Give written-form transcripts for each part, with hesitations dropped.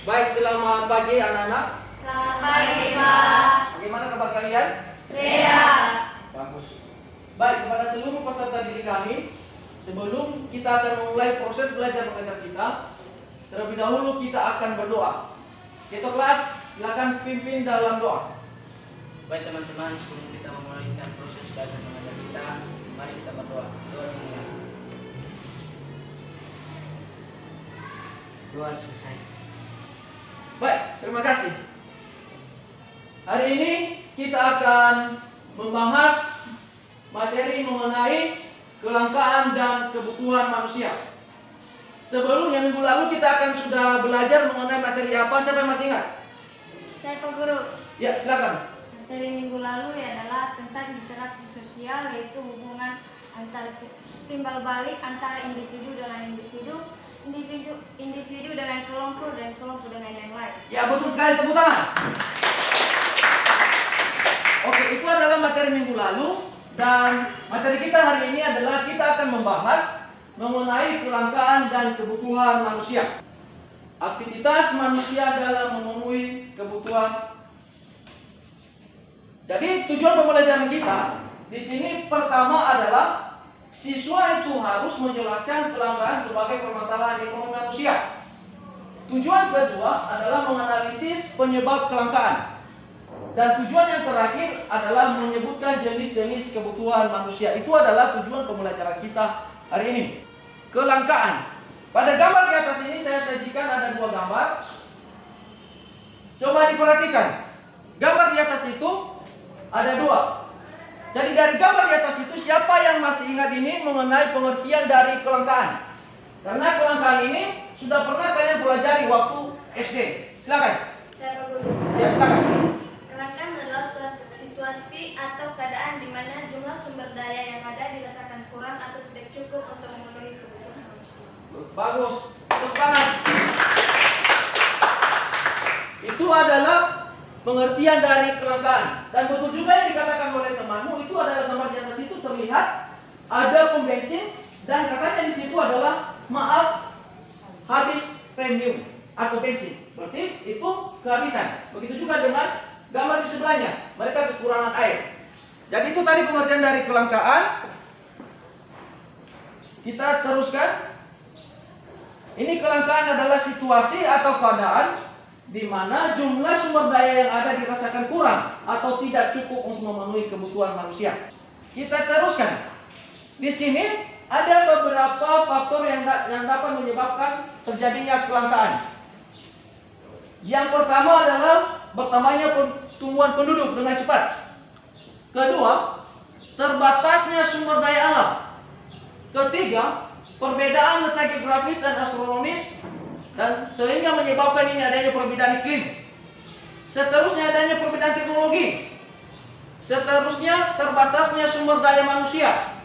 Baik, selamat pagi anak-anak. Selamat pagi, Pak. Bagaimana kabar kalian? Sehat. Bagus. Baik, kepada seluruh peserta didik kami, sebelum kita akan memulai proses belajar mengajar kita, terlebih dahulu kita akan berdoa. Ketua kelas, silakan pimpin dalam doa. Baik teman-teman, sebelum kita memulai proses belajar mengajar kita, mari kita berdoa. Doa selesai. Baik, terima kasih. Hari ini kita akan membahas materi mengenai kelangkaan dan kebutuhan manusia. Sebelumnya minggu lalu kita akan sudah belajar mengenai materi apa? Siapa yang masih ingat? Saya Pak Guru. Ya, silakan. Materi minggu lalu adalah tentang interaksi sosial, yaitu hubungan antara timbal balik antara individu dengan individu dengan kelompok dan kelompok dengan yang lain. Ya, betul sekali, tepuk tangan. Oke, itu adalah materi minggu lalu. Dan materi kita hari ini adalah kita akan membahas mengenai kelangkaan dan kebutuhan manusia. Aktivitas manusia dalam memenuhi kebutuhan. Jadi tujuan pembelajaran kita di sini pertama adalah siswa itu harus menjelaskan kelangkaan sebagai permasalahan ekonomi manusia. Tujuan kedua adalah menganalisis penyebab kelangkaan. Dan tujuan yang terakhir adalah menyebutkan jenis-jenis kebutuhan manusia. Itu adalah tujuan pembelajaran kita hari ini. Kelangkaan. Pada gambar di atas ini saya sajikan ada dua gambar. Coba diperhatikan. Gambar di atas itu ada dua. Jadi dari gambar di atas itu siapa yang masih ingat ini mengenai pengertian dari kelangkaan? Karena kelangkaan ini sudah pernah kalian pelajari waktu SD. Silakan. Saya Pak Guru. Ya, silakan. Kelangkaan adalah suatu situasi atau keadaan di mana jumlah sumber daya yang ada dirasakan kurang atau tidak cukup untuk memenuhi kebutuhan manusia. Bagus. Tepuk tangan. Itu adalah pengertian dari kelangkaan. Dan betul juga yang dikatakan oleh temanmu, itu adalah gambar di atas itu terlihat ada pom bensin dan katanya di situ adalah maaf habis premium atau bensin. Berarti itu kehabisan. Begitu juga dengan gambar di sebelahnya, mereka kekurangan air. Jadi itu tadi pengertian dari kelangkaan. Kita teruskan. Ini kelangkaan adalah situasi atau keadaan di mana jumlah sumber daya yang ada dirasakan kurang atau tidak cukup untuk memenuhi kebutuhan manusia. Kita teruskan. Di sini ada beberapa faktor yang dapat menyebabkan terjadinya kelangkaan. Yang pertama adalah bertambahnya pertumbuhan penduduk dengan cepat. Kedua, terbatasnya sumber daya alam. Ketiga, perbedaan letak geografis dan astronomis dan sehingga menyebabkan ini adanya perbedaan iklim. Seterusnya adanya perbedaan teknologi. Seterusnya terbatasnya sumber daya manusia.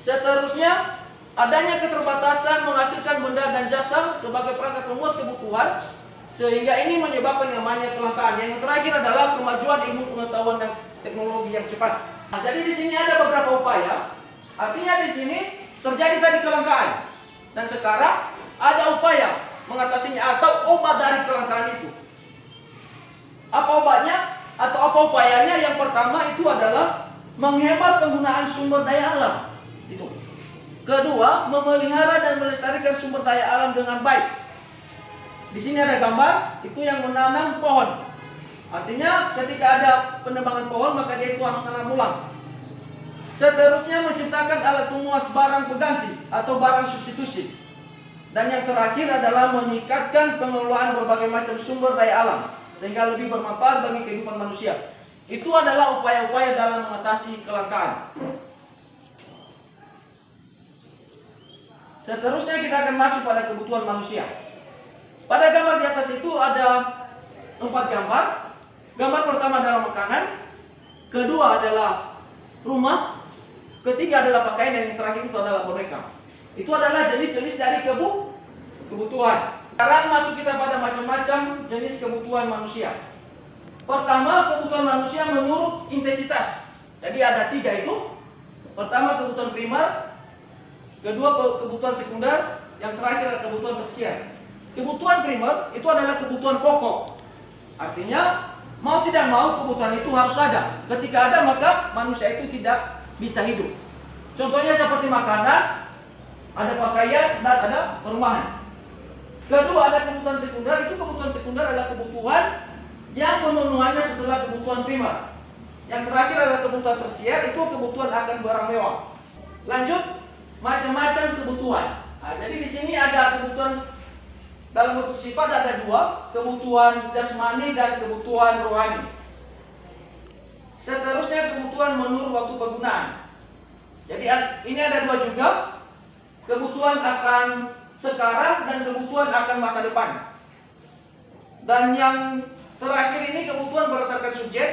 Seterusnya adanya keterbatasan menghasilkan benda dan jasa sebagai perangkat pemuas kebutuhan, sehingga ini menyebabkan yang namanya kelangkaan. Yang terakhir adalah kemajuan ilmu pengetahuan dan teknologi yang cepat. Nah, jadi di sini ada beberapa upaya. Artinya di sini terjadi tadi kelangkaan. Dan sekarang ada upaya mengatasinya atau obat dari kelangkaan itu. Apa obatnya atau apa upayanya? Yang pertama itu adalah menghemat penggunaan sumber daya alam. Itu. Kedua, memelihara dan melestarikan sumber daya alam dengan baik. Di sini ada gambar, itu yang menanam pohon. Artinya ketika ada penebangan pohon maka dia itu harus tanam ulang. Seterusnya menciptakan alat pemuas barang pengganti atau barang substitusi. Dan yang terakhir adalah meningkatkan pengelolaan berbagai macam sumber daya alam sehingga lebih bermanfaat bagi kehidupan manusia. Itu adalah upaya-upaya dalam mengatasi kelangkaan. Seterusnya kita akan masuk pada kebutuhan manusia. Pada gambar di atas itu ada 4 gambar. Gambar pertama adalah makanan, kedua adalah rumah, ketiga adalah pakaian, dan yang terakhir itu adalah boneka. Itu adalah jenis-jenis dari kebutuhan. Sekarang masuk kita pada macam-macam jenis kebutuhan manusia. Pertama, kebutuhan manusia menurut intensitas. Jadi ada 3 itu. Pertama kebutuhan primer, kedua kebutuhan sekunder, yang terakhir adalah kebutuhan tersier. Kebutuhan primer itu adalah kebutuhan pokok. Artinya, mau tidak mau kebutuhan itu harus ada. Ketika ada maka manusia itu tidak bisa hidup. Contohnya seperti makanan, ada pakaian, dan ada perumahan. Kedua, ada kebutuhan sekunder. Itu kebutuhan sekunder adalah kebutuhan yang pemenuhannya setelah kebutuhan primer. Yang terakhir adalah kebutuhan tersier, itu kebutuhan akan barang mewah. Lanjut, macam-macam kebutuhan. Nah, jadi di sini ada kebutuhan dalam bentuk sifat, ada dua, kebutuhan jasmani dan kebutuhan rohani. Seterusnya kebutuhan menurut waktu penggunaan. Jadi ini ada dua juga, kebutuhan akan sekarang dan kebutuhan akan masa depan. Dan yang terakhir ini kebutuhan berdasarkan subjek.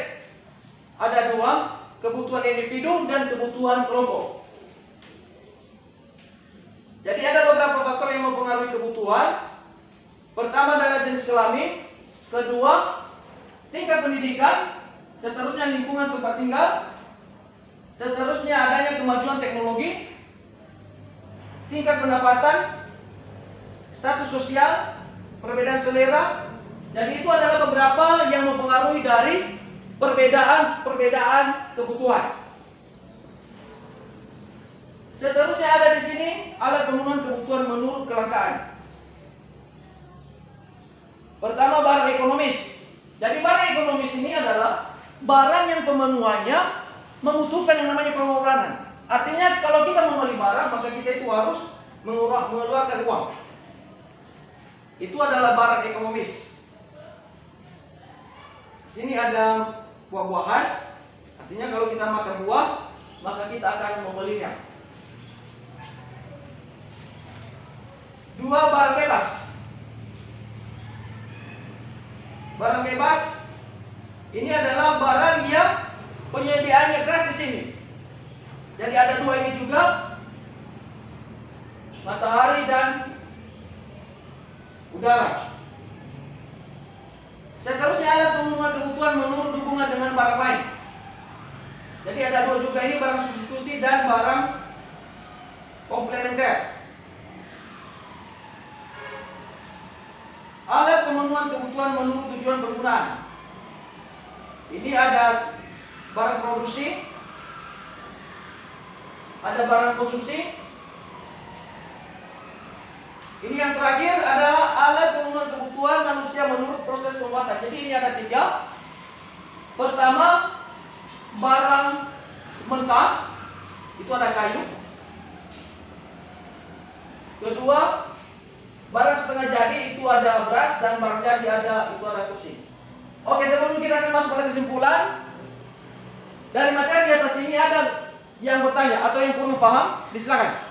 Ada dua, kebutuhan individu dan kebutuhan kelompok. Jadi ada beberapa faktor yang mempengaruhi kebutuhan. Pertama adalah jenis kelamin, kedua tingkat pendidikan, seterusnya lingkungan tempat tinggal, seterusnya adanya kemajuan teknologi, tingkat pendapatan, status sosial, perbedaan selera. Jadi itu adalah beberapa yang mempengaruhi dari perbedaan kebutuhan. Seterusnya ada di sini alat pemenuhan kebutuhan menurut kelangkaan. Pertama, barang ekonomis. Jadi barang ekonomis ini adalah barang yang pemenuhannya membutuhkan yang namanya pengorbanan. Artinya kalau kita membeli barang maka kita itu harus mengeluarkan uang. Itu adalah barang ekonomis. Di sini ada buah-buahan, artinya kalau kita makan buah, maka kita akan membelinya. Dua, barang bebas. Barang bebas ini adalah barang yang penyediaannya gratis ini. Jadi ada dua ini juga, matahari dan udara. Seterusnya ada pemenuhan kebutuhan menurut hubungan dengan barang lain. Jadi ada dua juga ini, barang substitusi dan barang komplementer. Alat pemenuhan kebutuhan menurut tujuan penggunaan. Ini ada barang produksi, ada barang konsumsi. Ini yang terakhir adalah alat pemenuhan kebutuhan manusia menurut proses pembuatan. Jadi ini ada tiga. Pertama, barang mentah, itu ada kayu. Kedua, barang setengah jadi, itu ada beras, dan barang jadi itu ada kursi. Oke, sebelum kita akan masuk pada kesimpulan dari materi di atas ini, ada yang bertanya atau yang kurang paham, disilakan.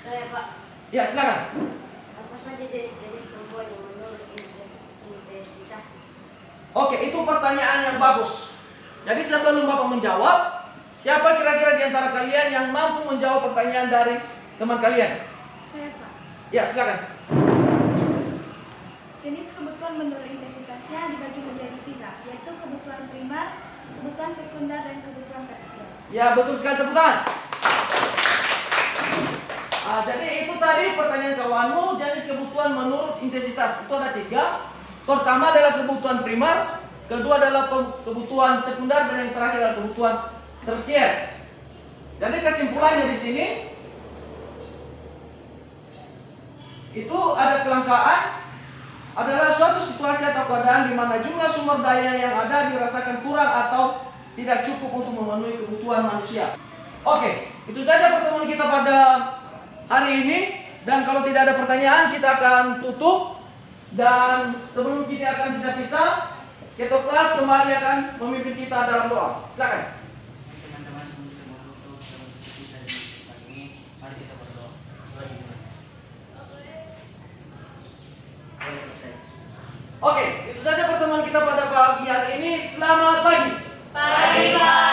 Saya Pak, Ya, silakan. apa saja jenis-jenis tumbuhan yang menurut intensitas? Oke, itu pertanyaan yang bagus. Jadi sebelum Bapak menjawab, siapa kira-kira di antara kalian yang mampu menjawab pertanyaan dari teman kalian? Saya Pak. Ya, silakan. Jenis kebutuhan menurut intensitasnya dibagi menjadi tiga, yaitu kebutuhan primer, kebutuhan sekunder, dan kebutuhan tersier. Ya, betul sekali, tepuk tangan. Jadi itu tadi pertanyaan kawanmu, jenis kebutuhan menurut intensitas. Itu ada tiga. Pertama adalah kebutuhan primer, kedua adalah kebutuhan sekunder, dan yang terakhir adalah kebutuhan tersier. Jadi kesimpulannya di sini, itu ada kelangkaan adalah suatu situasi atau keadaan di mana jumlah sumber daya yang ada dirasakan kurang atau tidak cukup untuk memenuhi kebutuhan manusia. Oke, itu saja pertemuan kita pada hari ini. Dan kalau tidak ada pertanyaan, kita akan tutup. Dan sebelum kita akan bisa-bisa, Ketua kelas kembali akan memimpin kita dalam doa. Silakan. Teman-teman, sebelum kita menutup bisa di tempat ini, mari kita berdoa. Doa dimulai. Selesai. Oke, itu saja pertemuan kita pada pagi hari ini. Selamat pagi. Pagi Pak.